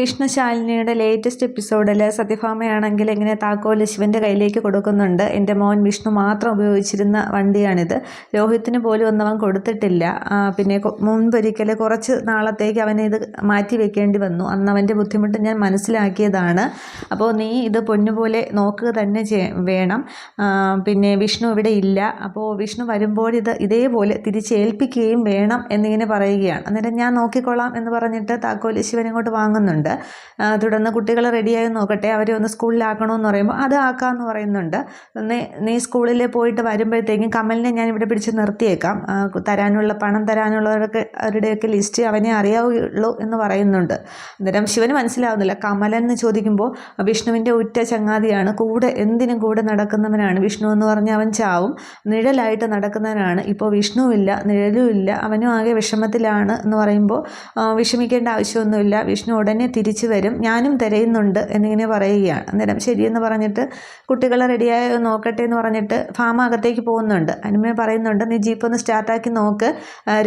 വിഷ്ണുശാലിനിയുടെ latest എപ്പിസോഡിൽ സത്യഭാമയാണെങ്കിൽ ഇങ്ങനെ താക്കോല് ശിവൻ്റെ കയ്യിലേക്ക് കൊടുക്കുന്നുണ്ട്. എൻ്റെ മോൻ വിഷ്ണു മാത്രം ഉപയോഗിച്ചിരുന്ന വണ്ടിയാണിത്, രോഹിത്തിന് പോലും ഒന്നും അവൻ കൊടുത്തിട്ടില്ല. പിന്നെ മുൻപൊരിക്കൽ കുറച്ച് നാളത്തേക്ക് അവന് ഇത് മാറ്റി വെക്കേണ്ടി വന്നു. അന്ന് അവൻ്റെ ബുദ്ധിമുട്ട് ഞാൻ മനസ്സിലാക്കിയതാണ്. അപ്പോൾ നീ ഇത് പൊന്നുപോലെ നോക്കുക തന്നെ വേണം. പിന്നെ വിഷ്ണു ഇവിടെ ഇല്ല, അപ്പോൾ വിഷ്ണു വരുമ്പോൾ ഇതേപോലെ തിരിച്ചേൽപ്പിക്കുകയും വേണം എന്നിങ്ങനെ പറയുകയാണ്. അന്നേരം ഞാൻ നോക്കിക്കൊള്ളാം എന്ന് പറഞ്ഞിട്ട് താക്കോല് ശിവൻ ഇങ്ങോട്ട് വാങ്ങുന്നുണ്ട്. തുടർന്ന് കുട്ടികൾ റെഡിയായി നോക്കട്ടെ, അവരെ ഒന്ന് സ്കൂളിലാക്കണമെന്ന് പറയുമ്പോൾ അത് ആക്കാമെന്ന് പറയുന്നുണ്ട്. നീ സ്കൂളിൽ പോയിട്ട് വരുമ്പോഴത്തേക്കും കമലിനെ ഞാൻ ഇവിടെ പിടിച്ച് നിർത്തിയേക്കാം, പണം അവരുടെയൊക്കെ ലിസ്റ്റ് അവനെ അറിയാവുള്ളൂ എന്ന് പറയുന്നുണ്ട്. അന്നേരം ശിവന് മനസ്സിലാവുന്നില്ല. കമലൻ എന്ന് ചോദിക്കുമ്പോൾ വിഷ്ണുവിൻ്റെ ഉറ്റ ചങ്ങാതിയാണ്, എന്തിനും കൂടെ നടക്കുന്നവനാണ് വിഷ്ണു എന്ന് പറഞ്ഞാൽ അവൻ ചാവും, നിഴലായിട്ട് നടക്കുന്നവനാണ്. ഇപ്പോൾ വിഷ്ണുവില്ല, നിഴലും ഇല്ല, അവനും ആകെ വിഷമത്തിലാണ് എന്ന് പറയുമ്പോൾ വിഷമിക്കേണ്ട ആവശ്യമൊന്നുമില്ല, വിഷ്ണു ഉടനെ തിരിച്ചു വരും, ഞാനും തിരയുന്നുണ്ട് എന്നിങ്ങനെ പറയുകയാണ്. അന്നേരം ശരിയെന്ന് പറഞ്ഞിട്ട് കുട്ടികളെ റെഡിയായി നോക്കട്ടെ എന്ന് പറഞ്ഞിട്ട് ഫാമ അകത്തേക്ക് പോകുന്നുണ്ട്. അനുമ പറയുന്നുണ്ട്, നീ ജീപ്പ് ഒന്ന് സ്റ്റാർട്ടാക്കി നോക്ക്,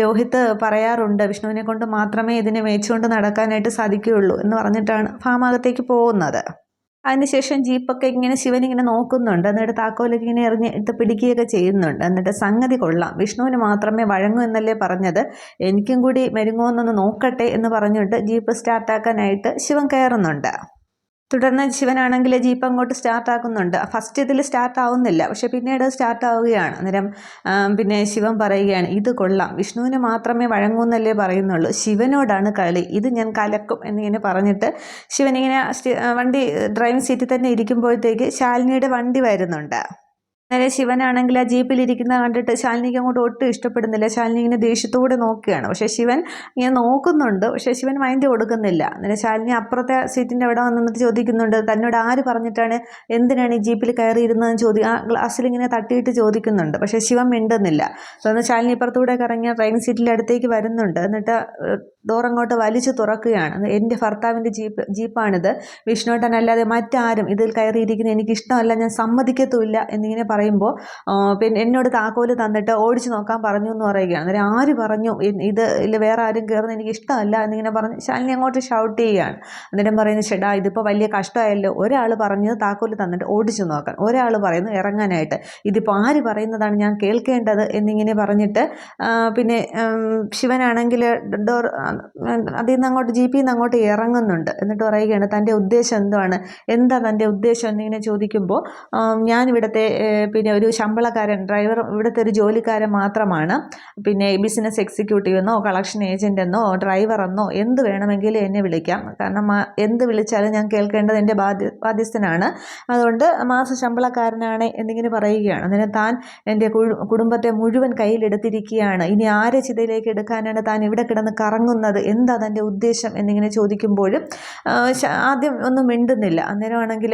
രോഹിത് പറയാറുണ്ട് വിഷ്ണുവിനെ കൊണ്ട് മാത്രമേ ഇതിനെ മേച്ചുകൊണ്ട് നടക്കാനായിട്ട് സാധിക്കുകയുള്ളൂ എന്ന് പറഞ്ഞിട്ടാണ് ഫാമ അകത്തേക്ക് പോകുന്നത്. അതിനുശേഷം ജീപ്പൊക്കെ ഇങ്ങനെ ശിവനിങ്ങനെ നോക്കുന്നുണ്ട്. എന്നിട്ട് താക്കോലൊക്കെ ഇങ്ങനെ എറിഞ്ഞിട്ട് പിടിക്കുകയൊക്കെ ചെയ്യുന്നുണ്ട്. എന്നിട്ട് സംഗതി കൊള്ളാം, വിഷ്ണുവിന് മാത്രമേ വഴങ്ങൂ എന്നല്ലേ പറഞ്ഞത്, എനിക്കും കൂടി മെരുങ്ങുമെന്നൊന്ന് നോക്കട്ടെ എന്ന് പറഞ്ഞിട്ട് ജീപ്പ് സ്റ്റാർട്ടാക്കാനായിട്ട് ശിവൻ കയറുന്നുണ്ട്. തുടർന്ന് ശിവനാണെങ്കിൽ ജീപ്പ് അങ്ങോട്ട് സ്റ്റാർട്ടാക്കുന്നുണ്ട്. ഫസ്റ്റ് ഇതിൽ സ്റ്റാർട്ട് ആവുന്നില്ല, പക്ഷെ പിന്നീട് സ്റ്റാർട്ട് ആവുകയാണ്. അന്നേരം പിന്നെ ശിവൻ പറയുകയാണ്, ഇത് കൊള്ളാം, വിഷ്ണുവിന് മാത്രമേ വഴങ്ങൂന്നല്ലേ പറയുന്നുള്ളൂ, ശിവനോടാണ് കളി, ഇത് ഞാൻ കലക്കും എന്നിങ്ങനെ പറഞ്ഞിട്ട് ശിവനിങ്ങനെ വണ്ടി ഡ്രൈവിംഗ് സീറ്റിൽ തന്നെ ഇരിക്കുമ്പോഴത്തേക്ക് ശാലിനിയുടെ വണ്ടി വരുന്നുണ്ട്. നേരെ ശിവനാണെങ്കിൽ ആ ജീപ്പിലിരിക്കുന്ന കണ്ടിട്ട് ശാലിനിക്ക് അങ്ങോട്ട് ഒട്ടും ഇഷ്ടപ്പെടുന്നില്ല. ശാലിനി ഇങ്ങനെ ദേഷ്യത്തോടെ നോക്കുകയാണ്. പക്ഷേ ശിവൻ ഇങ്ങനെ നോക്കുന്നുണ്ട്, പക്ഷേ ശിവൻ മൈൻഡ് കൊടുക്കുന്നില്ല. അന്നേരം ശാലിനി അപ്പുറത്തെ സീറ്റിൻ്റെ അവിടെ വന്നിട്ട് ചോദിക്കുന്നുണ്ട്, തന്നോട് ആര് പറഞ്ഞിട്ടാണ്, എന്തിനാണ് ഈ ജീപ്പിൽ കയറിയിരുന്നതെന്ന് ആ ഗ്ലാസ്സിൽ ഇങ്ങനെ തട്ടിയിട്ട് ചോദിക്കുന്നുണ്ട്. പക്ഷേ ശിവൻ മിണ്ടുന്നില്ല. തുടർന്ന് ശാലിനി ഇപ്പുറത്തൂടെ ഇറങ്ങിയ ഡ്രൈവിംഗ് സീറ്റിൻ്റെ അടുത്തേക്ക് വരുന്നുണ്ട്. എന്നിട്ട് ഡോറങ്ങോട്ട് വലിച്ചു തുറക്കുകയാണ്. എൻ്റെ ഭർത്താവിൻ്റെ ജീപ്പാണിത്, വിഷ്ണുട്ടനല്ലാതെ മറ്റാരും ഇതിൽ കയറിയിരിക്കുന്ന എനിക്കിഷ്ടമല്ല, ഞാൻ സമ്മതിക്കത്തുമില്ല എന്നിങ്ങനെ പറയുമ്പോൾ പിന്നെ എന്നോട് താക്കോല് തന്നിട്ട് ഓടിച്ചു നോക്കാൻ പറഞ്ഞു എന്ന് പറയുകയാണ്. അന്നേരം ആര് പറഞ്ഞു ഇതിൽ വേറെ ആരും കയറുന്ന എനിക്ക് ഇഷ്ടമല്ല എന്നിങ്ങനെ പറഞ്ഞ് ശാലിനി അങ്ങോട്ട് ഷൗട്ട് ചെയ്യുകയാണ്. അന്നേരം പറയുന്നത്, ചേട്ടാ ഇതിപ്പോൾ വലിയ കഷ്ടമായല്ലോ, ഒരാൾ പറഞ്ഞത് താക്കോല് തന്നിട്ട് ഓടിച്ചു നോക്കാൻ, ഒരാൾ പറയുന്നു ഇറങ്ങാനായിട്ട്, ഇതിപ്പോൾ ആര് പറയുന്നതാണ് ഞാൻ കേൾക്കേണ്ടത് എന്നിങ്ങനെ പറഞ്ഞിട്ട് പിന്നെ ശിവനാണെങ്കിൽ ഡോർ അതിൽ നിന്ന് അങ്ങോട്ട് ജീപ്പിൽ നിന്ന് അങ്ങോട്ട് ഇറങ്ങുന്നുണ്ട്. എന്നിട്ട് പറയുകയാണ്, തൻ്റെ ഉദ്ദേശം എന്താണ്, എന്താ തൻ്റെ ഉദ്ദേശം എന്നിങ്ങനെ ചോദിക്കുമ്പോൾ ഞാനിവിടുത്തെ പിന്നെ ഒരു ശമ്പളക്കാരൻ, ഡ്രൈവർ, ഇവിടുത്തെ ഒരു ജോലിക്കാരൻ മാത്രമാണ്, പിന്നെ ബിസിനസ് എക്സിക്യൂട്ടീവ് എന്നോ കളക്ഷൻ ഏജൻ്റ് എന്നോ ഡ്രൈവർ എന്നോ എന്ത് വേണമെങ്കിലും എന്നെ വിളിക്കാം, കാരണം എന്ത് വിളിച്ചാലും ഞാൻ കേൾക്കേണ്ടത് എൻ്റെ ബാധ്യസ്ഥനാണ്, അതുകൊണ്ട് മാസ ശമ്പളക്കാരനാണ് എന്നിങ്ങനെ പറയുകയാണ്. അന്നേരം താൻ എൻ്റെ കുടുംബത്തെ മുഴുവൻ കയ്യിലെടുത്തിരിക്കുകയാണ്, ഇനി ആരെ ചിതയിലേക്ക് എടുക്കാനാണ് താൻ ഇവിടെ കിടന്ന് കറങ്ങുന്നത്, എന്താ തൻ്റെ ഉദ്ദേശം എന്നിങ്ങനെ ചോദിക്കുമ്പോഴും ആദ്യം ഒന്നും മിണ്ടുന്നില്ല. അന്നേരമാണെങ്കിൽ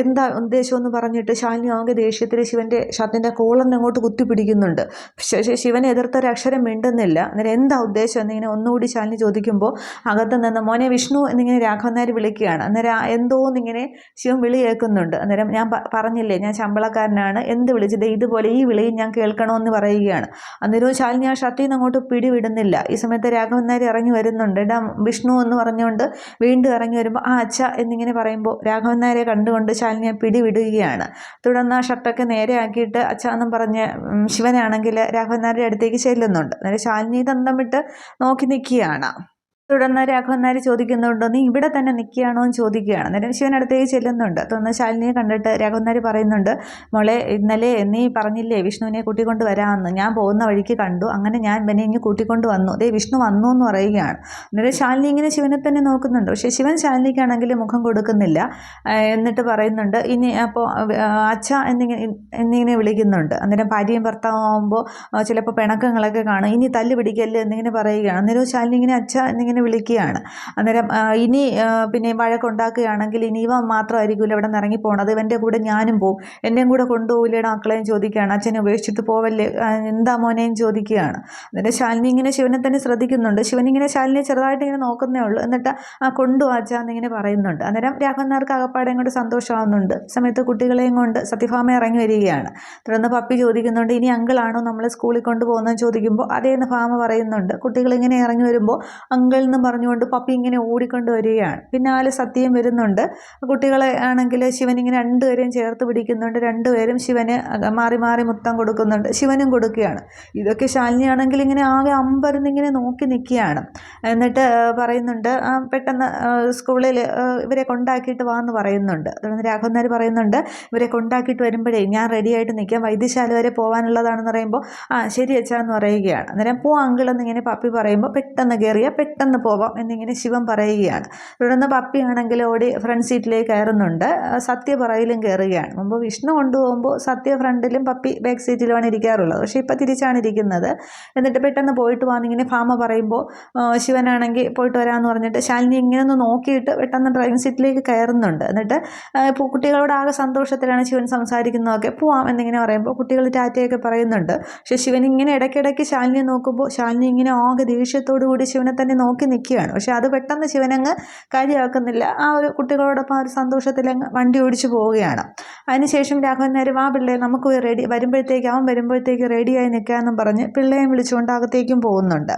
എന്താ ഉദ്ദേശം എന്ന് പറഞ്ഞിട്ട് ശാലിനി ആകെ ദേഷ്യത്തിൽ ശിവൻ്റെ ഷർട്ടിൻ്റെ കോളറിനെ അങ്ങോട്ട് കുത്തിപ്പിടിക്കുന്നുണ്ട്. പക്ഷേ ശിവൻ എതിർത്തൊരക്ഷരം മിണ്ടുന്നില്ല. അന്നേരം എന്താ ഉദ്ദേശം എന്നിങ്ങനെ ഒന്നുകൂടി ശാലിനി ചോദിക്കുമ്പോൾ അകത്ത് നിന്ന് മോനെ വിഷ്ണു എന്നിങ്ങനെ രാഘവൻ നായർ വിളിക്കുകയാണ്. അന്നേരം എന്തോന്നിങ്ങനെ ശിവൻ വിളി കേൾക്കുന്നുണ്ട്. അന്നേരം ഞാൻ പറഞ്ഞില്ലേ ഞാൻ ശമ്പളക്കാരനാണ്, എന്ത് വിളിച്ചത്, ഇതുപോലെ ഈ വിളിയും ഞാൻ കേൾക്കണമെന്ന് പറയുകയാണ്. അന്നേരവും ശാലിനി ആ ഷർട്ടിൽ നിന്ന് അങ്ങോട്ട് പിടിവിടുന്നില്ല. ഈ സമയത്ത് രാഘവൻ നായർ ഇറങ്ങി വരുന്നുണ്ട്. ഇടാ വിഷ്ണു എന്ന് പറഞ്ഞുകൊണ്ട് വീണ്ടും ഇറങ്ങി വരുമ്പോൾ അച്ഛ എന്നിങ്ങനെ പറയുമ്പോൾ രാഘവൻ നായരെ കണ്ടുകൊണ്ട് ശാലിനിയെ പിടിവിടുകയാണ്. തുടർന്ന് ആ ഷർട്ടൊക്കെ നേരെ ആക്കിയിട്ട് അച്ഛാന്നും പറഞ്ഞ് ശിവനാണെങ്കിൽ രാഘവൻ നായരുടെ അടുത്തേക്ക് ചെല്ലുന്നുണ്ട്. അന്നേരം ശാലിനി തന്തം വിട്ട് നോക്കി നിൽക്കുകയാണ്. തുടർന്ന് രാഘവൻ നായർ ചോദിക്കുന്നുണ്ടോ, നീ ഇവിടെ തന്നെ നിൽക്കുകയാണോ എന്ന് ചോദിക്കുകയാണ്. അന്നേരം ശിവൻ അടുത്തേക്ക് ചെല്ലുന്നുണ്ട്. തുടർന്ന് ശാലിനിയെ കണ്ടിട്ട് രാഘവൻ നായർ പറയുന്നുണ്ട്, മോളെ ഇന്നലെ നീ പറഞ്ഞില്ലേ വിഷ്ണുവിനെ കൂട്ടിക്കൊണ്ട് വരാമെന്ന്, ഞാൻ പോകുന്ന വഴിക്ക് കണ്ടു, അങ്ങനെ ഞാൻ ഇവനെ ഇങ്ങ് കൂട്ടിക്കൊണ്ട് വന്നു, ദേ വിഷ്ണു വന്നു എന്ന് പറയുകയാണ്. അന്നേരം ശാലിനി ഇങ്ങനെ ശിവനെ തന്നെ നോക്കുന്നുണ്ട്. പക്ഷേ ശിവൻ ശാലിനിക്കാണെങ്കിൽ മുഖം കൊടുക്കുന്നില്ല. എന്നിട്ട് പറയുന്നുണ്ട്, ഇനി അപ്പോൾ അച്ഛ എന്നിങ്ങനെ വിളിക്കുന്നുണ്ട്. അന്നേരം ഭാര്യയും ഭർത്താവുമ്പോൾ ചിലപ്പോൾ പിണക്കങ്ങളൊക്കെ കാണും, ഇനി തല്ല് പിടിക്കല്ലേ എന്നിങ്ങനെ പറയുകയാണ്. അന്നേരം ശാലിനി ഇങ്ങനെ അച്ഛ എന്നിങ്ങനെ വിളിക്കുകയാണ്. അന്നേരം ഇനി പിന്നെ വഴക്കുണ്ടാക്കുകയാണെങ്കിൽ ഇനി ഇവൻ മാത്രമായിരിക്കില്ല ഇവിടെ നിന്ന് ഇറങ്ങിപ്പോണത്, ഇവൻ്റെ കൂടെ ഞാനും പോവും, എന്നെയും കൂടെ കൊണ്ടുപോകില്ലേടോ മക്കളെയും ചോദിക്കുകയാണ്. അച്ഛനെ ഉപേക്ഷിച്ചിട്ട് പോവല്ലേ, എന്താ മോനെയും ചോദിക്കുകയാണ്. എന്നിട്ട് ശാലിനി ഇങ്ങനെ ശിവനെ തന്നെ ശ്രദ്ധിക്കുന്നുണ്ട്. ശിവനിങ്ങനെ ശാലിനിയെ ചെറുതായിട്ട് ഇങ്ങനെ നോക്കുന്നേ ഉള്ളൂ. എന്നിട്ട് കൊണ്ടുവാച്ച എന്നിങ്ങനെ പറയുന്നുണ്ട്. അന്നേരം രാഘവൻ നായർക്ക് അകപ്പാടെയും കൊണ്ട് സന്തോഷമാകുന്നുണ്ട്. സമയത്ത് കുട്ടികളെയും കൊണ്ട് സത്യഭാമ ഇറങ്ങി വരികയാണ്. തുടർന്ന് പപ്പി ചോദിക്കുന്നുണ്ട്, ഇനി അങ്കിളാണോ നമ്മൾ സ്കൂളിൽ കൊണ്ടുപോകുന്നതെന്ന് ചോദിക്കുമ്പോൾ അതേന്ന് ഭാമ പറയുന്നുണ്ട്. കുട്ടികളിങ്ങനെ ഇറങ്ങി വരുമ്പോൾ അങ്കിൾ നിന്നും പറഞ്ഞുകൊണ്ട് പപ്പി ഇങ്ങനെ ഓടിക്കൊണ്ട് വരികയാണ്. പിന്നാലെ സത്യം വരുന്നുണ്ട്. കുട്ടികളെ ആണെങ്കിൽ ശിവൻ ഇങ്ങനെ രണ്ടുപേരെയും ചേർത്ത് പിടിക്കുന്നുണ്ട്. രണ്ടുപേരും ശിവന് മാറി മാറി മുത്തം കൊടുക്കുന്നുണ്ട്. ശിവനും കൊടുക്കുകയാണ്. ഇതൊക്കെ ശാലിനിയാണെങ്കിൽ ഇങ്ങനെ ആകെ അമ്പരന്നിങ്ങനെ നോക്കി നിൽക്കുകയാണ്. എന്നിട്ട് പറയുന്നുണ്ട് പെട്ടെന്ന് സ്കൂളിൽ ഇവരെ കൊണ്ടാക്കിയിട്ട് വാന്ന് പറയുന്നുണ്ട്. തുടർന്ന് രാഘവൻ നായർ പറയുന്നുണ്ട് ഇവരെ കൊണ്ടാക്കിയിട്ട് വരുമ്പോഴേ ഞാൻ റെഡിയായിട്ട് നിൽക്കാം, വൈദ്യശാല വരെ പോകാനുള്ളതാണെന്ന് പറയുമ്പോൾ ശരി അച്ഛാന്ന് പറയുകയാണ്. അന്നേരം പോ അങ്കിളെന്ന് ഇങ്ങനെ പപ്പി പറയുമ്പോൾ പെട്ടെന്ന് കയറിയ പെട്ടെന്ന് പോവാം എന്നിങ്ങനെ ശിവൻ പറയുകയാണ്. തുടർന്ന് പപ്പിയാണെങ്കിൽ ഓടി ഫ്രണ്ട് സീറ്റിലേക്ക് കയറുന്നുണ്ട്. സത്യ പുറകിലും കയറുകയാണ്. മുമ്പ് വിഷ്ണു കൊണ്ടുപോകുമ്പോൾ സത്യ ഫ്രണ്ടിലും പപ്പി ബാക്ക് സീറ്റിലുമാണ് ഇരിക്കാറുള്ളത്. പക്ഷേ ഇപ്പം തിരിച്ചാണ് ഇരിക്കുന്നത്. എന്നിട്ട് പെട്ടെന്ന് പോയിട്ട് വന്നിങ്ങനെ ഭാമ പറയുമ്പോൾ ശിവനാണെങ്കിൽ പോയിട്ട് വരാമെന്ന് പറഞ്ഞിട്ട് ശാലിനി ഇങ്ങനെ ഒന്ന് നോക്കിയിട്ട് പെട്ടെന്ന് ഡ്രൈവിംഗ് സീറ്റിലേക്ക് കയറുന്നുണ്ട്. എന്നിട്ട് കുട്ടികളോട് ആകെ സന്തോഷത്തിലാണ് ശിവൻ സംസാരിക്കുന്നതൊക്കെ. പോവാം എന്നിങ്ങനെ പറയുമ്പോൾ കുട്ടികൾ ടാറ്റയൊക്കെ പറയുന്നുണ്ട്. പക്ഷെ ശിവൻ ഇങ്ങനെ ഇടയ്ക്കിടയ്ക്ക് ശാലിനിയെ നോക്കുമ്പോൾ ശാലിനി ഇങ്ങനെ ആകെ ദേഷ്യത്തോടു കൂടി ശിവനെ തന്നെ നോക്കി നിൽക്കുകയാണ്. പക്ഷെ അത് പെട്ടെന്ന് ശിവനങ്ങ് കാര്യമാക്കുന്നില്ല. ആ ഒരു കുട്ടികളോടൊപ്പം ആ ഒരു സന്തോഷത്തിൽ അങ്ങ് വണ്ടി ഓടിച്ചു പോവുകയാണ്. അതിനുശേഷം രാഘവൻ നായർ പിള്ളേ നമുക്ക് റെഡി അവൻ വരുമ്പോഴത്തേക്ക് റെഡിയായി നിൽക്കാമെന്നും പറഞ്ഞ് പിള്ളേയും വിളിച്ചുകൊണ്ട് അകത്തേക്കും പോകുന്നുണ്ട്.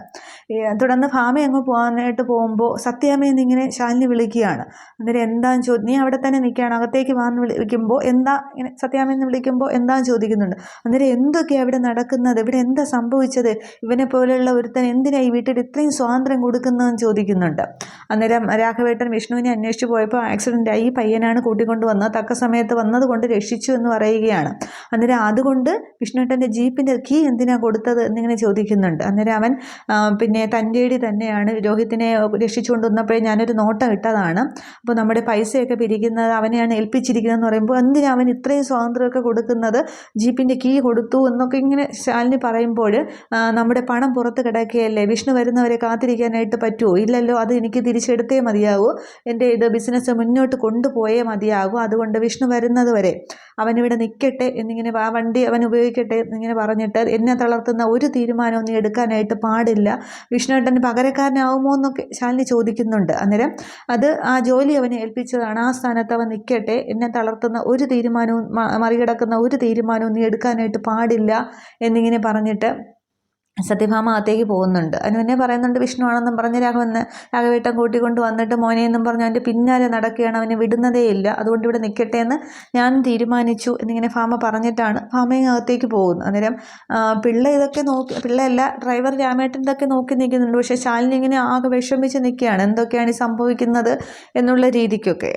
തുടർന്ന് ഭാമ അങ്ങ് പോകാനായിട്ട് പോകുമ്പോൾ സത്യാമ്മയെന്ന് ഇങ്ങനെ ശാലിനി വിളിക്കുകയാണ്. അന്നേരം എന്താന്ന് നീ അവിടെ തന്നെ നിൽക്കുകയാണ്, അകത്തേക്ക് വാന്ന് വിളിക്കുമ്പോൾ എന്താ ഇങ്ങനെ സത്യാമ്മയെന്ന് വിളിക്കുമ്പോൾ എന്താന്ന് ചോദിക്കുന്നുണ്ട്. അന്നേരം എന്തൊക്കെയാണ് ഇവിടെ നടക്കുന്നത്, ഇവിടെ എന്താ സംഭവിച്ചത്, ഇവനെ പോലെയുള്ള ഒരുത്തൻ എന്തിനാ ഈ വീട്ടിൽ ഇത്രയും സ്വാതന്ത്ര്യം കൊടുക്കുന്നതെന്ന് ചോദിക്കുന്നുണ്ട്. അന്നേരം രാഘവേട്ടൻ വിഷ്ണുവിനെ അന്വേഷിച്ച് പോയപ്പോൾ ആക്സിഡൻ്റായി, ഈ പയ്യനാണ് കൂട്ടിക്കൊണ്ട് വന്നത്, തക്ക സമയത്ത് വന്നതുകൊണ്ട് രക്ഷിച്ചു എന്ന് പറയുകയാണ്. അന്നേരം അതുകൊണ്ട് വിഷ്ണുവേട്ടൻ്റെ ജീപ്പിൻ്റെ കീ എന്തിനാ കൊടുത്തത് എന്നിങ്ങനെ ചോദിക്കുന്നുണ്ട്. അന്നേരം അവൻ തൻ്റെടി തന്നെയാണ്, രോഹിത്തിനെ രക്ഷിച്ചുകൊണ്ട് വന്നപ്പോഴേ ഞാനൊരു നോട്ടം ഇട്ടതാണ്, അപ്പോൾ നമ്മുടെ പൈസയൊക്കെ പിരിക്കുന്നത് അവനെയാണ് ഏൽപ്പിച്ചിരിക്കുന്നതെന്ന് പറയുമ്പോൾ എന്തിനാ അവൻ ഇത്രയും സ്വാതന്ത്ര്യമൊക്കെ കൊടുക്കുന്നത്, ജീപ്പിൻ്റെ കീ കൊടുത്തു എന്നൊക്കെ ഇങ്ങനെ ശാലിനി പറയുമ്പോൾ നമ്മുടെ പണം പുറത്ത് കിടക്കുകയല്ലേ, വിഷ്ണു വരുന്നവരെ കാത്തിരിക്കാനായിട്ട് പറ്റുമോ, ഇല്ലല്ലോ, അത് എനിക്ക് തിരിച്ചെടുത്തേ മതിയാകൂ, എൻ്റെ ബിസിനസ് മുന്നോട്ട് കൊണ്ടുപോയേ മതിയാകൂ, അതുകൊണ്ട് വിഷ്ണു വരുന്നത് വരെ അവനിവിടെ നിൽക്കട്ടെ എന്നിങ്ങനെ ആ വണ്ടി അവൻ ഉപയോഗിക്കട്ടെ എന്നിങ്ങനെ പറഞ്ഞിട്ട് എന്നെ തളർത്തുന്ന ഒരു തീരുമാനവും നീ എടുക്കാനായിട്ട് പാടില്ല, വിഷ്ണുവേട്ടന് പകരക്കാരനാവുമോ എന്നൊക്കെ ശാലിനി ചോദിക്കുന്നുണ്ട്. അന്നേരം അത് ആ ജോലി അവനെ ഏൽപ്പിച്ചതാണ്, ആ സ്ഥാനത്ത് അവൻ നിൽക്കട്ടെ, എന്നെ തളർത്തുന്ന ഒരു തീരുമാനവും മറികടക്കുന്ന ഒരു തീരുമാനവും നീ എടുക്കാനായിട്ട് പാടില്ല എന്നിങ്ങനെ പറഞ്ഞിട്ട് സത്യഭാമ അകത്തേക്ക് പോകുന്നുണ്ട്. അതിന് തന്നെ പറയുന്നുണ്ട് വിഷ്ണു ആണെന്നും പറഞ്ഞ് രാഘവേട്ടൻ കൂട്ടിക്കൊണ്ട് വന്നിട്ട് മോനെ എന്നും പറഞ്ഞ് അവൻ്റെ പിന്നാലെ നടക്കുകയാണ്, അവനെ വിടുന്നതേ ഇല്ല, അതുകൊണ്ട് ഇവിടെ നിൽക്കട്ടെ എന്ന് ഞാൻ തീരുമാനിച്ചു എന്നിങ്ങനെ ഭാമ പറഞ്ഞിട്ടാണ് ഭാമയും അകത്തേക്ക് പോകുന്നത്. അന്നേരം ഇതൊക്കെ പിള്ളയല്ല ഡ്രൈവർ രാമേട്ടൻ ഇതൊക്കെ നോക്കി നിൽക്കുന്നുണ്ട്. പക്ഷേ ശാലിനി ഇങ്ങനെ ആകെ വിഷമിച്ച് നിൽക്കുകയാണ്, എന്തൊക്കെയാണ് ഈ സംഭവിക്കുന്നത് എന്നുള്ള രീതിക്കൊക്കെ.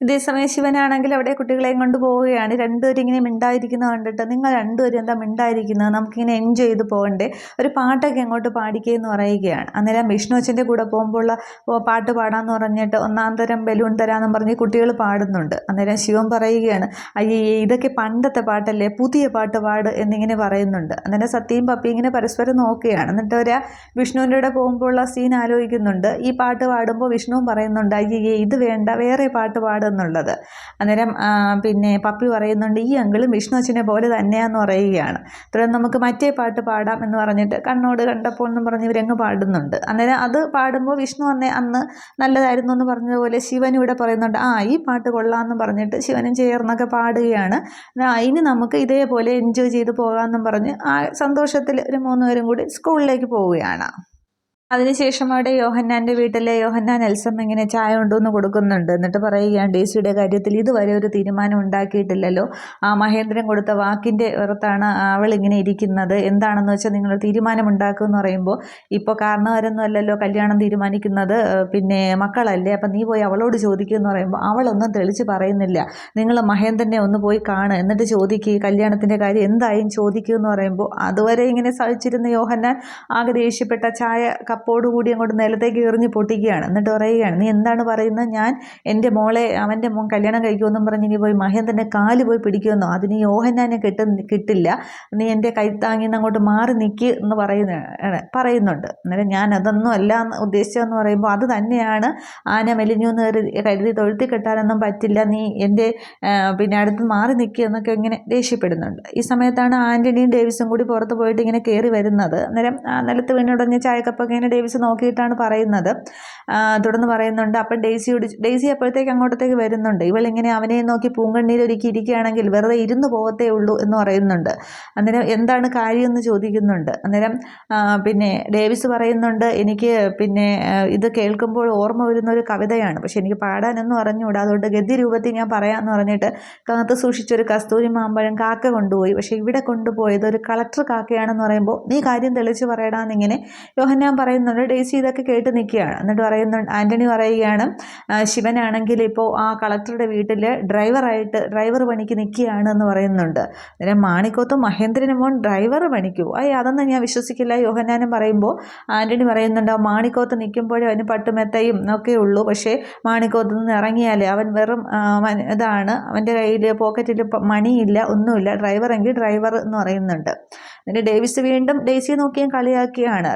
ഇതേസമയം ശിവനാണെങ്കിൽ അവിടെ കുട്ടികളെയും കൊണ്ട് പോവുകയാണ്. രണ്ടുപേരും ഇങ്ങനെ മിണ്ടായിരിക്കുന്നത് കണ്ടിട്ട് നിങ്ങൾ രണ്ടുപേരും എന്താ മിണ്ടായിരിക്കുന്നത്, നമുക്കിങ്ങനെ എൻജോയ് ചെയ്ത് പോകണ്ടേ, ഒരു പാട്ടൊക്കെ അങ്ങോട്ട് പാടിക്കുകയെന്ന് പറയുകയാണ്. അന്നേരം വിഷ്ണു അച്ഛൻ്റെ കൂടെ പോകുമ്പോഴുള്ള പാട്ട് പാടാമെന്ന് പറഞ്ഞിട്ട് ഒന്നാം തരം ബലൂൺ തരാമെന്ന് പറഞ്ഞ് കുട്ടികൾ പാടുന്നുണ്ട്. അന്നേരം ശിവൻ പറയുകയാണ് അയ്യേ ഇതൊക്കെ പണ്ടത്തെ പാട്ടല്ലേ, പുതിയ പാട്ട് പാട് എന്നിങ്ങനെ പറയുന്നുണ്ട്. അന്നേരം സത്യയും പപ്പിയും ഇങ്ങനെ പരസ്പരം നോക്കുകയാണ്. എന്നിട്ട് വിഷ്ണുവിൻ്റെ കൂടെ പോകുമ്പോഴുള്ള സീൻ ആലോചിക്കുന്നുണ്ട്. ഈ പാട്ട് പാടുമ്പോൾ വിഷ്ണുവും പറയുന്നുണ്ട് അയ്യേ ഇത് വേണ്ട, വേറെ പാട്ട് പാട് എന്നുള്ളത്. അന്നേരം പപ്പി പറയുന്നുണ്ട് ഈ അങ്കിളും വിഷ്ണു അച്ഛനെ പോലെ തന്നെയാന്ന് പറയുകയാണ്. തുടർന്ന് നമുക്ക് മറ്റേ പാട്ട് പാടാം എന്ന് പറഞ്ഞിട്ട് കണ്ണോട് കണ്ടപ്പോൾ എന്നും പറഞ്ഞ് ഇവരങ്ങ് പാടുന്നുണ്ട്. അന്നേരം അത് പാടുമ്പോൾ വിഷ്ണു അന്ന് നല്ലതായിരുന്നു എന്ന് പറഞ്ഞതുപോലെ ശിവനും ഇവിടെ പറയുന്നുണ്ട് ഈ പാട്ട് കൊള്ളാമെന്ന് പറഞ്ഞിട്ട് ശിവനും ചേർന്നൊക്കെ പാടുകയാണ്. ഇനി നമുക്ക് ഇതേപോലെ എൻജോയ് ചെയ്ത് പോകാമെന്നും പറഞ്ഞ് ആ സന്തോഷത്തിൽ ഒരു 3 പേരും കൂടി സ്കൂളിലേക്ക് പോവുകയാണ്. അതിനുശേഷം അവിടെ യോഹന്നാൻ്റെ വീട്ടിൽ യോഹന്നാൻ എൽസമ്മ ഇങ്ങനെ ചായ കൊണ്ടുവന്ന് കൊടുക്കുന്നുണ്ട്. എന്നിട്ട് പറയുകയാണ് ഡേസിയുടെ കാര്യത്തിൽ ഇതുവരെ ഒരു തീരുമാനം ഉണ്ടാക്കിയിട്ടില്ലല്ലോ, ആ മഹേന്ദ്രൻ കൊടുത്ത വാക്കിൻ്റെ പുറത്താണ് അവളിങ്ങനെ ഇരിക്കുന്നത്, എന്താണെന്ന് വെച്ചാൽ നിങ്ങൾ തീരുമാനം ഉണ്ടാക്കുമെന്ന് പറയുമ്പോൾ ഇപ്പോൾ കാരണവരൊന്നും അല്ലല്ലോ കല്യാണം തീരുമാനിക്കുന്നത്, മക്കളല്ലേ, അപ്പം നീ പോയി അവളോട് ചോദിക്കുമെന്ന് പറയുമ്പോൾ അവളൊന്നും തെളിച്ച് പറയുന്നില്ല, നിങ്ങൾ മഹേന്ദ്രനെ ഒന്ന് പോയി കാണുക, എന്നിട്ട് ചോദിക്കുക കല്യാണത്തിൻ്റെ കാര്യം എന്തായും ചോദിക്കുമെന്ന് പറയുമ്പോൾ അതുവരെ ഇങ്ങനെ സഹിച്ചിരുന്ന യോഹന്നാൻ ആകെ ദേഷ്യപ്പെട്ട ചായ കപ്പോടുകൂടി അങ്ങോട്ട് നിലത്തേക്ക് എറിഞ്ഞ് പൊട്ടിക്കുകയാണ്. എന്നിട്ട് പറയുകയാണ് നീ എന്താണ് പറയുന്നത്, ഞാൻ എൻ്റെ അവൻ്റെ മോൻ കല്യാണം കഴിക്കുമെന്നും പറഞ്ഞ് ഇനി പോയി മഹേന്ദ്രൻ്റെ കാല് പോയി പിടിക്കുമെന്നോ, അതിന് യോഹന്നാനെ കിട്ടില്ല, നീ എൻ്റെ കൈത്താങ്ങിന്ന് അങ്ങോട്ട് മാറി നിൽക്ക് എന്ന് പറയുന്നുണ്ട്. അന്നേരം ഞാൻ അതൊന്നും അല്ല ഉദ്ദേശിച്ചതെന്ന് പറയുമ്പോൾ അത് തന്നെയാണ്, ആന മെലിഞ്ഞു എന്ന് കരുതി തൊഴുത്തി കെട്ടാനൊന്നും പറ്റില്ല, നീ എൻ്റെ അടുത്ത് മാറി നിൽക്കുക എന്നൊക്കെ ഇങ്ങനെ ദേഷ്യപ്പെടുന്നുണ്ട്. ഈ സമയത്താണ് ആൻ്റണിയും ഡേവിസും കൂടി പുറത്ത് പോയിട്ട് ഇങ്ങനെ കയറി വരുന്നത്. അന്നേരം നിലത്ത് വീണുടഞ്ഞ ചായക്കപ്പൊക്കെ ഇങ്ങനെ ഡേവിസ് നോക്കിയിട്ടാണ് പറയുന്നത്. തുടർന്ന് പറയുന്നുണ്ട്, അപ്പം ഡെയ്സി അപ്പോഴത്തേക്ക് അങ്ങോട്ടത്തേക്ക് വരുന്നുണ്ട്. ഇവളിങ്ങനെ അവനെ നോക്കി പൂങ്കണ്ണീരൊരുക്കി ഇരിക്കുകയാണെങ്കിൽ വെറുതെ ഇരുന്ന് പോകത്തേ ഉള്ളൂ എന്ന് പറയുന്നുണ്ട്. അന്നേരം എന്താണ് കാര്യമെന്ന് ചോദിക്കുന്നുണ്ട്. അന്നേരം പിന്നെ ഡേവിസ് പറയുന്നുണ്ട്, എനിക്ക് പിന്നെ ഇത് കേൾക്കുമ്പോൾ ഓർമ്മ വരുന്ന ഒരു കവിതയാണ്, പക്ഷെ എനിക്ക് പാടാനൊന്നും അറിഞ്ഞുകൂടാ, അതുകൊണ്ട് ഗദ്യ രൂപത്തിൽ ഞാൻ പറയാമെന്ന് പറഞ്ഞിട്ട് കാത്തു സൂക്ഷിച്ചൊരു കസ്തൂരി മാമ്പഴം കാക്ക കൊണ്ടുപോയി. പക്ഷെ ഇവിടെ കൊണ്ടുപോയത് ഒരു കളക്ടർ കാക്കയാണെന്ന് പറയുമ്പോൾ നീ കാര്യം തെളിച്ച് പറയടാന്നിങ്ങനെ യോഹന്നാൻ പറയുന്നുണ്ട്. ഡെയ്സി ഇതൊക്കെ കേട്ട് നിൽക്കുകയാണ്. എന്നിട്ട് ആൻ്റണി പറയുകയാണ്, ശിവനാണെങ്കിൽ ഇപ്പോൾ ആ കളക്ടറുടെ വീട്ടിൽ ഡ്രൈവർ പണിക്ക് നിൽക്കുകയാണ് എന്ന് പറയുന്നുണ്ട്. അന്നേരം മാണിക്കോത്തും മഹേന്ദ്രനും മോൻ ഡ്രൈവർ പണിക്കൂ? അതൊന്നും ഞാൻ വിശ്വസിക്കില്ല യോഹന്നാനും പറയുമ്പോൾ ആൻ്റണി പറയുന്നുണ്ട്, മാണിക്കോത്ത് നിൽക്കുമ്പോഴേ അവന് പട്ടുമെത്തയും ഒക്കെ ഉള്ളൂ, പക്ഷേ മാണിക്കോത്ത് നിന്ന് ഇറങ്ങിയാൽ അവൻ വെറും ഇതാണ്, അവൻ്റെ കയ്യിൽ പോക്കറ്റിൽ മണിയില്ല, ഒന്നുമില്ല, ഡ്രൈവറെങ്കിൽ ഡ്രൈവർ എന്ന് പറയുന്നുണ്ട്. എന്നിട്ട് ഡേവിസ് വീണ്ടും ഡെയ്സിയെ നോക്കിയും കളിയാക്കിയാണ്.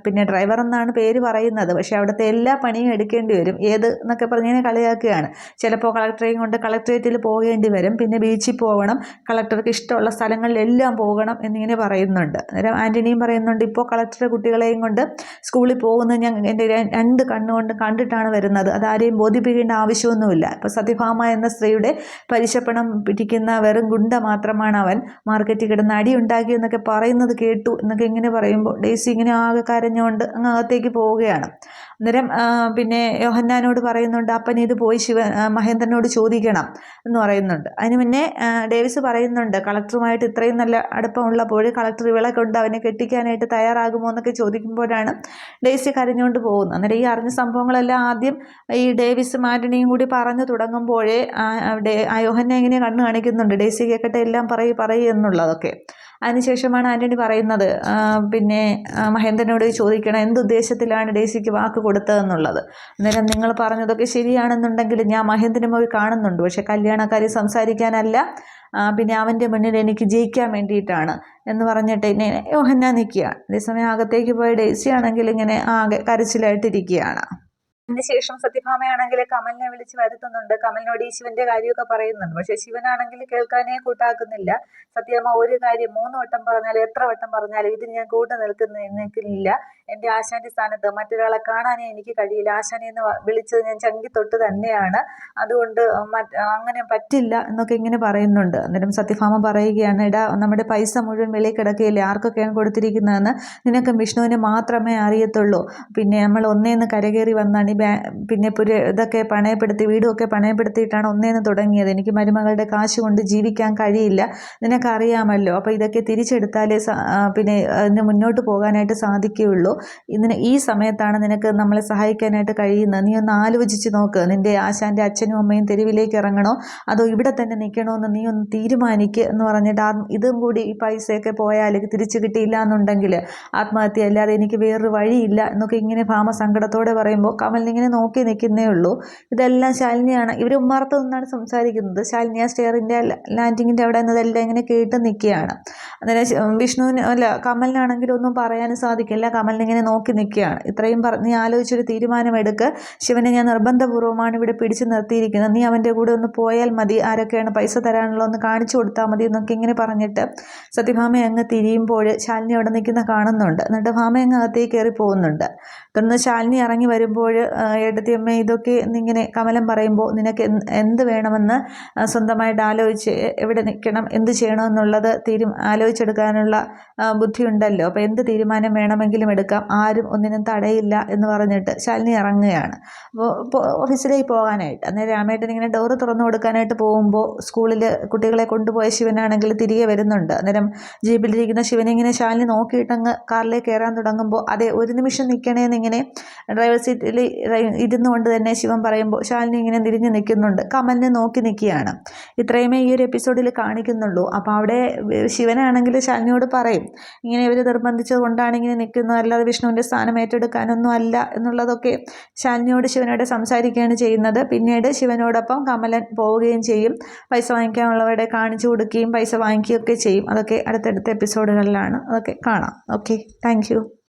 പിന്നെ ഡ്രൈവർ എന്നാണ് പേര് പറയുന്നത്, പക്ഷേ അവിടുത്തെ എല്ലാ പണിയും എടുക്കേണ്ടി വരും, ഏത് എന്നൊക്കെ പറഞ്ഞിങ്ങനെ കളിയാക്കുകയാണ്. ചിലപ്പോൾ കളക്ടറേയും കൊണ്ട് കളക്ടറേറ്റിൽ പോകേണ്ടി വരും, പിന്നെ ബീച്ചിൽ പോകണം, കളക്ടർക്ക് ഇഷ്ടമുള്ള സ്ഥലങ്ങളിലെല്ലാം പോകണം എന്നിങ്ങനെ പറയുന്നുണ്ട്. അന്നേരം ആൻ്റണിയും പറയുന്നുണ്ട്, ഇപ്പോൾ കളക്ടറുടെ കുട്ടികളെയും കൊണ്ട് സ്കൂളിൽ പോകുന്നത് ഞാൻ എൻ്റെ 2 കണ്ണുകൊണ്ട് കണ്ടിട്ടാണ് വരുന്നത്, അതാരെയും ബോധിപ്പിക്കേണ്ട ആവശ്യമൊന്നുമില്ല. ഇപ്പോൾ സത്യഭാമ എന്ന സ്ത്രീയുടെ പലിശപ്പണം പിടിക്കുന്ന വെറും ഗുണ്ട മാത്രമാണ് അവൻ, മാർക്കറ്റിൽ കിടന്ന് അടി ഉണ്ടാക്കി എന്നൊക്കെ പറയുന്നത് കേട്ടു എന്നൊക്കെ ഇങ്ങനെ പറയുമ്പോൾ ഡെയ്സി ഇങ്ങനെ ആകെ കരഞ്ഞുകൊണ്ട് അങ്ങ് അകത്തേക്ക് പോവുകയാണ്. അന്നേരം പിന്നെ യോഹന്നാനോട് പറയുന്നുണ്ട്, അപ്പൻ ഇത് പോയി മഹേന്ദ്രനോട് ചോദിക്കണം എന്ന് പറയുന്നുണ്ട്. അതിന് മുന്നേ ഡേവിസ് പറയുന്നുണ്ട്, കളക്ടറുമായിട്ട് ഇത്രയും നല്ല അടുപ്പമുള്ളപ്പോൾ കളക്ടർ ഇവളെ കൊണ്ട് അവനെ കെട്ടിക്കാനായിട്ട് തയ്യാറാകുമോ എന്നൊക്കെ ചോദിക്കുമ്പോഴാണ് ഡെയ്സി കരഞ്ഞുകൊണ്ട് പോകുന്നത്. അന്നേരം ഈ അറിഞ്ഞ സംഭവങ്ങളെല്ലാം ആദ്യം ഈ ഡേവിസും ആൻ്റണിയും കൂടി പറഞ്ഞു തുടങ്ങുമ്പോഴേ യോഹന്ന ഇങ്ങനെ കണ്ണ് കാണിക്കുന്നുണ്ട്, ഡെയ്സി കേൾക്കട്ടെ, എല്ലാം പറയൂ എന്നുള്ളതൊക്കെ. അതിനുശേഷമാണ് ആൻ്റണി പറയുന്നത്, പിന്നെ മഹേന്ദ്രനോട് ചോദിക്കണം എന്തുദ്ദേശത്തിലാണ് ഡെയ്സിക്ക് വാക്ക് കൊടുത്തതെന്നുള്ളത്. അന്നേരം നിങ്ങൾ പറഞ്ഞതൊക്കെ ശരിയാണെന്നുണ്ടെങ്കിൽ ഞാൻ മഹേന്ദ്രനെ പോയി കാണുന്നുണ്ട്, പക്ഷെ കല്യാണക്കാരി സംസാരിക്കാനല്ല, പിന്നെ അവൻ്റെ മുന്നിൽ എനിക്ക് ജയിക്കാൻ വേണ്ടിയിട്ടാണ് എന്ന് പറഞ്ഞിട്ട് ഇങ്ങനെ യോഹന്ന നിൽക്കുകയാണ്. അതേസമയം അകത്തേക്ക് പോയ ഡെയ്സി ആണെങ്കിൽ ഇങ്ങനെ ആകെ കരച്ചിലായിട്ടിരിക്കുകയാണ്. അതിനുശേഷം സത്യഭാമയാണെങ്കിൽ കമലിനെ വിളിച്ച് വരുത്തുന്നുണ്ട്. കമലിനോട് ഈ ശിവന്റെ കാര്യമൊക്കെ പറയുന്നുണ്ട്, പക്ഷെ ശിവനാണെങ്കിൽ കേൾക്കാനേ കൂട്ടാക്കുന്നില്ല. സത്യഭാമ ഒരു കാര്യം 3 വട്ടം പറഞ്ഞാലും എത്ര വട്ടം പറഞ്ഞാലും ഇതിന് ഞാൻ കൂട്ടു നിൽക്കുന്നില്ല, എൻ്റെ ആശാന്റെ സ്ഥാനത്ത് മറ്റൊരാളെ കാണാനേ എനിക്ക് കഴിയില്ല, ആശാനെ എന്ന് വിളിച്ചത് ഞാൻ ചങ്കി തൊട്ട് തന്നെയാണ്, അതുകൊണ്ട് അങ്ങനെ പറ്റില്ല എന്നൊക്കെ ഇങ്ങനെ പറയുന്നുണ്ട്. അന്നേരം സത്യഭാമ പറയുകയാണ്, നമ്മുടെ പൈസ മുഴുവൻ വെളിയിൽ കിടക്കുകയില്ലേ, ആർക്കൊക്കെയാണ് കൊടുത്തിരിക്കുന്നതെന്ന് നിനക്കും വിഷ്ണുവിന് മാത്രമേ അറിയത്തുള്ളൂ, പിന്നെ നമ്മൾ ഒന്നേന്ന് കരകയറി വന്നാണ് പിന്നെ ഇതൊക്കെ പണയപ്പെടുത്തി വീടുമൊക്കെ പണയപ്പെടുത്തിയിട്ടാണ് ഒന്നേന്ന് തുടങ്ങിയത്, എനിക്ക് മരുമകളുടെ കാശ് കൊണ്ട് ജീവിക്കാൻ കഴിയില്ല, നിനക്കറിയാമല്ലോ, അപ്പോൾ ഇതൊക്കെ തിരിച്ചെടുത്താലേ പിന്നെ അതിന് മുന്നോട്ട് പോകാനായിട്ട് സാധിക്കുകയുള്ളൂ, ഈ സമയത്താണ് നിനക്ക് നമ്മളെ സഹായിക്കാനായിട്ട് കഴിയുന്നത്, നീ ഒന്ന് ആലോചിച്ച് നോക്ക്, നിൻ്റെ ആശാൻ്റെ അച്ഛനും അമ്മയും തെരുവിലേക്ക് ഇറങ്ങണോ അതോ ഇവിടെ തന്നെ നിൽക്കണമെന്ന് നീ ഒന്ന് തീരുമാനിക്കുക എന്ന് പറഞ്ഞിട്ട് ഇതും കൂടി ഈ പൈസയൊക്കെ പോയാൽ തിരിച്ചു കിട്ടിയില്ല എന്നുണ്ടെങ്കിൽ ആത്മഹത്യ അല്ലാതെ എനിക്ക് വേറൊരു വഴിയില്ല എന്നൊക്കെ ഇങ്ങനെ ഭാമ സങ്കടത്തോടെ പറയുമ്പോൾ കമലിനിങ്ങനെ നോക്കി നിൽക്കുന്നേ ഉള്ളൂ. ഇതെല്ലാം ശാലിനിയാണ്, ഇവർ ഉമ്മറത്ത് നിന്നാണ് സംസാരിക്കുന്നത്, ശാലിനി ആ സ്റ്റെയറിൻ്റെ ലാൻഡിങ്ങിൻ്റെ അവിടെ നിന്നതെല്ലാം ഇങ്ങനെ കേട്ട് നിൽക്കുകയാണ്. അന്നേരം കമലിനാണെങ്കിലും ഒന്നും പറയാനും സാധിക്കില്ല, കമലിനിങ്ങനെ നോക്കി നിൽക്കുകയാണ്. ഇത്രയും നീ ആലോചിച്ചൊരു തീരുമാനമെടുക്ക്, ശിവനെ ഞാൻ നിർബന്ധപൂർവ്വമാണ് ഇവിടെ പിടിച്ചു നിർത്തിയിരിക്കുന്നത്, നീ അവൻ്റെ കൂടെ ഒന്ന് പോയാൽ മതി, ആരൊക്കെയാണ് പൈസ തരാനുള്ള ഒന്ന് കാണിച്ചു കൊടുത്താൽ മതി എന്നൊക്കെ ഇങ്ങനെ പറഞ്ഞിട്ട് സത്യഭാമ അങ്ങ് തിരിയുമ്പോൾ ശാലിനി അവിടെ നിൽക്കുന്ന കാണുന്നുണ്ട്. എന്നിട്ട് ഭാമ അങ്ങ് അകത്തേക്ക് കയറി പോകുന്നുണ്ട്. തുടർന്ന് ശാലിനി ഇറങ്ങി വരുമ്പോൾ ഏട്ടത്തിയമ്മ ഇതൊക്കെ ഇങ്ങനെ കമലം പറയുമ്പോൾ നിനക്ക് എന്ത് വേണമെന്ന് സ്വന്തമായിട്ട് ആലോചിച്ച് എവിടെ നിൽക്കണം എന്ത് ചെയ്യണമെന്നുള്ളത് ആലോചിച്ചെടുക്കാനുള്ള ബുദ്ധിയുണ്ടല്ലോ, അപ്പോൾ എന്ത് തീരുമാനം വേണമെങ്കിലും എടുക്കാം, ആരും ഒന്നിനും തടയില്ല എന്ന് പറഞ്ഞിട്ട് ശാലിനി ഇറങ്ങുകയാണ് അപ്പോൾ ഓഫീസിലേക്ക് പോകാനായിട്ട്. അന്നേരം രാമേട്ടൻ ഇങ്ങനെ ഡോറ് തുറന്നു കൊടുക്കാനായിട്ട് പോകുമ്പോൾ സ്കൂളിൽ കുട്ടികളെ കൊണ്ടുപോയ ശിവനാണെങ്കിൽ തിരികെ വരുന്നുണ്ട്. അന്നേരം ജീപ്പിലിരിക്കുന്ന ശിവനിങ്ങനെ ശാലിനി നോക്കിയിട്ടങ്ങ് കാറിലേക്ക് കയറാൻ തുടങ്ങുമ്പോൾ അതെ ഒരു നിമിഷം നിൽക്കണേന്നിങ്ങനെ ഡ്രൈവർ സീറ്റിൽ ഇരുന്നു കൊണ്ട് തന്നെ ശിവൻ പറയുമ്പോൾ ശാലിനി ഇങ്ങനെ തിരിഞ്ഞ് നിൽക്കുന്നുണ്ട്, കമലിനെ നോക്കി നിൽക്കുകയാണ്. ഇത്രയുമേ ഈ ഒരു എപ്പിസോഡിൽ കാണിക്കുന്നുള്ളൂ. അപ്പോൾ അവിടെ ശിവനാണെങ്കിൽ ശാലിനിയോട് പറയും, ഇങ്ങനെ ഇവർ നിർബന്ധിച്ചത് കൊണ്ടാണ് ഇങ്ങനെ നിൽക്കുന്നത്, അല്ലാതെ വിഷ്ണുവിൻ്റെ സ്ഥാനം ഏറ്റെടുക്കാനൊന്നും അല്ല എന്നുള്ളതൊക്കെ ശാലിനിയോട് ശിവനോട് സംസാരിക്കുകയാണ് ചെയ്യുന്നത്. പിന്നീട് ശിവനോടൊപ്പം കമലൻ പോവുകയും ചെയ്യും, പൈസ വാങ്ങിക്കാനുള്ളവരെ കാണിച്ചു കൊടുക്കുകയും പൈസ വാങ്ങിക്കുകയൊക്കെ ചെയ്യും. അതൊക്കെ അടുത്തടുത്ത എപ്പിസോഡുകളിലാണ്, അതൊക്കെ കാണാം. Okay, thank you.